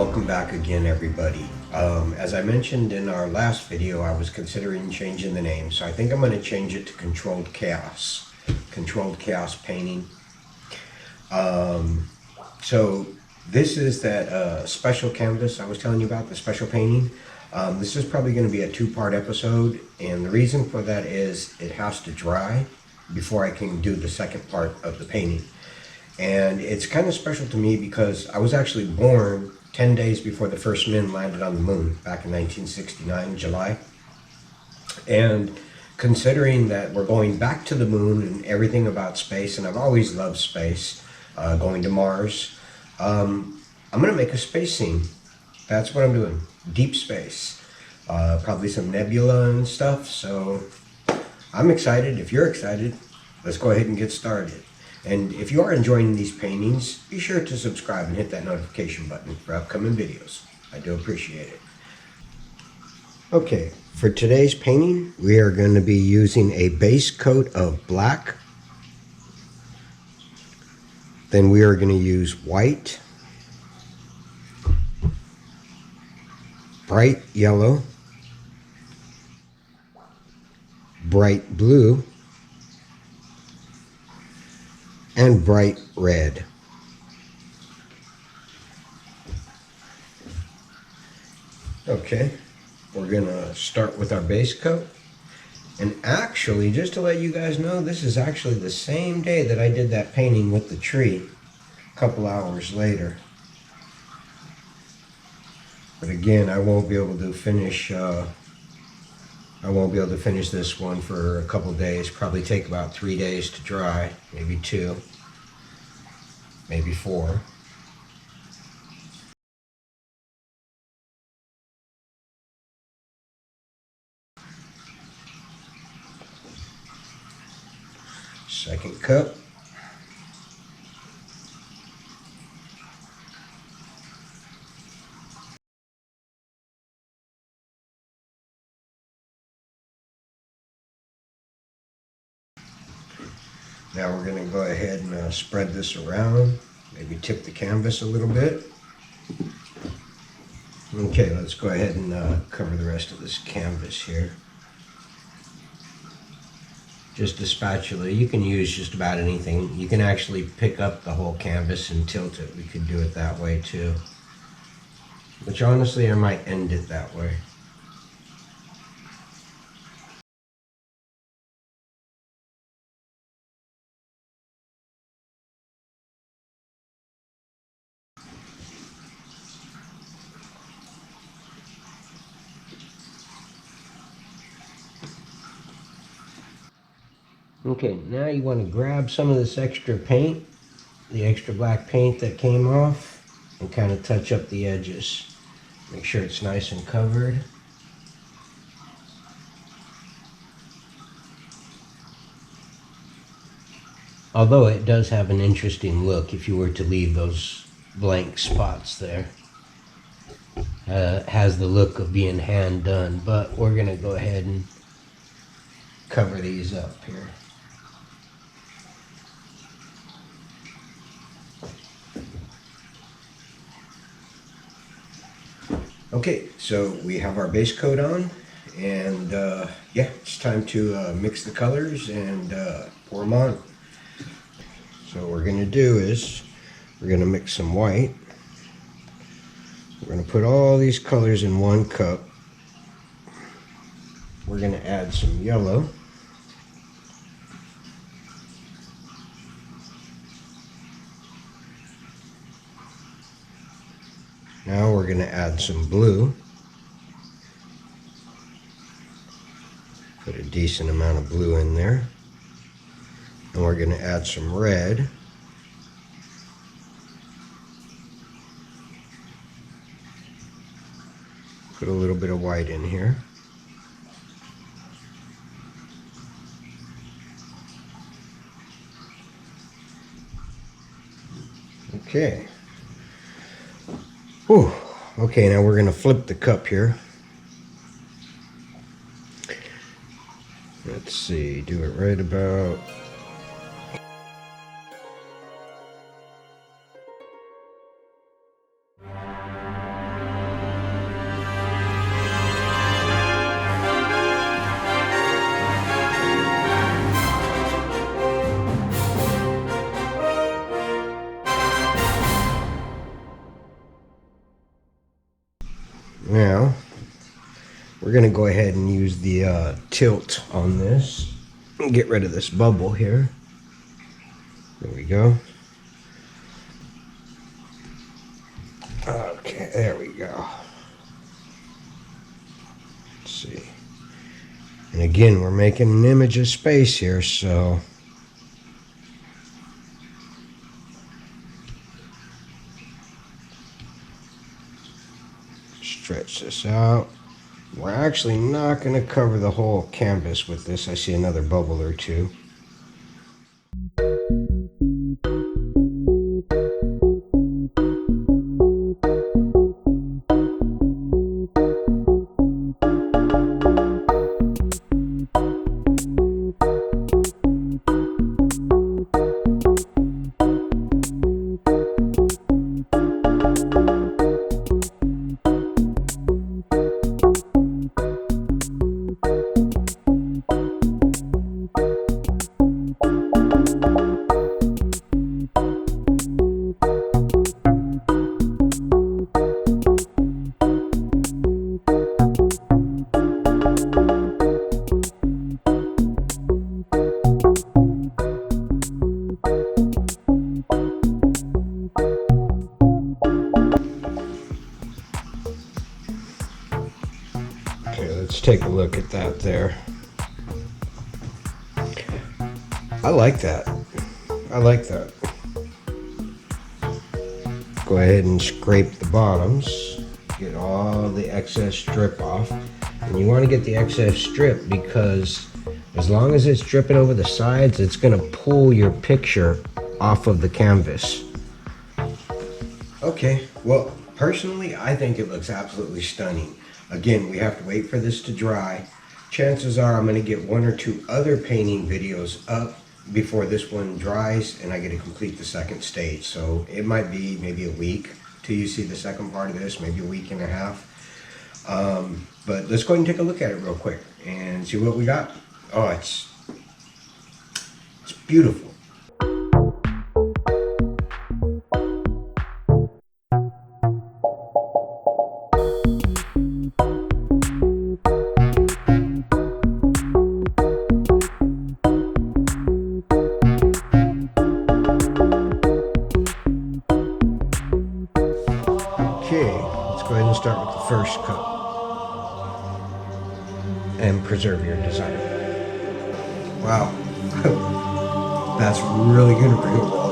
welcome back again, everybody. As I mentioned in our last video, I was considering changing the name, so I think I'm going to change it to Controlled Chaos. Controlled Chaos Painting. So this is that special canvas I was telling you about, the special painting. This is probably going to be a two-part episode, and the reason for that is it has to dry before I can do the second part of the painting. And it's kind of special to me because I was actually born 10 days before the first men landed on the moon back in 1969, July. And considering that we're going back to the moon and everything about space, and I've always loved space, going to Mars, I'm going to make a space scene. That's what I'm doing. Deep space. Probably some nebula and stuff. So I'm excited. If you're excited, let's go ahead and get started. And if you are enjoying these paintings, be sure to subscribe and hit that notification button for upcoming videos. I do appreciate it. Okay, for today's painting, we are going to be using a base coat of black. Then we are going to use white, bright yellow, bright blue, and bright red. Okay, we're gonna start with our base coat. And actually, just to let you guys know, this is actually the same day that I did that painting with the tree, a couple hours later. But again, I won't be able to finish this one for a couple days. Probably take about 3 days to dry, maybe 2, maybe 4. Second cup. Now we're going to go ahead and spread this around, maybe tip the canvas a little bit. Okay, let's go ahead and cover the rest of this canvas here. Just a spatula. You can use just about anything. You can actually pick up the whole canvas and tilt it. We could do it that way too. Which honestly, I might end it that way. Okay, now you want to grab some of this extra paint, the extra black paint that came off, and kind of touch up the edges. Make sure it's nice and covered. Although it does have an interesting look if you were to leave those blank spots there. Has the look of being hand done, but we're going to go ahead and cover these up here. Okay, so we have our base coat on, and yeah, it's time to mix the colors and pour them on. So what we're going to do is we're going to mix some white. We're going to put all these colors in one cup. We're going to add some yellow. Now we're going to add some blue. Put a decent amount of blue in there. And we're going to add some red. Put a little bit of white in here. Okay. Whew. Okay, now we're going to flip the cup here. Let's see, do it right about... we're gonna go ahead and use the tilt on this and get rid of this bubble here. There we go. Okay, there we go. Let's see. And again, we're making an image of space here, so stretch this out. We're actually not going to cover the whole canvas with this. I see another bubble or two. Let's take a look at that there. I like that. I like that. Go ahead and scrape the bottoms. Get all the excess strip off. And you want to get the excess strip because as long as it's dripping over the sides, it's going to pull your picture off of the canvas. Okay, well, personally, I think it looks absolutely stunning. Again, we have to wait for this to dry. Chances are I'm going to get one or two other painting videos up before this one dries and I get to complete the second stage. So it might be maybe a week till you see the second part of this, maybe a week and a half. But let's go ahead and take a look at it real quick and see what we got. Oh, it's beautiful. Okay, let's go ahead and start with the first cut and preserve your design. Wow, that's really going to bring a wall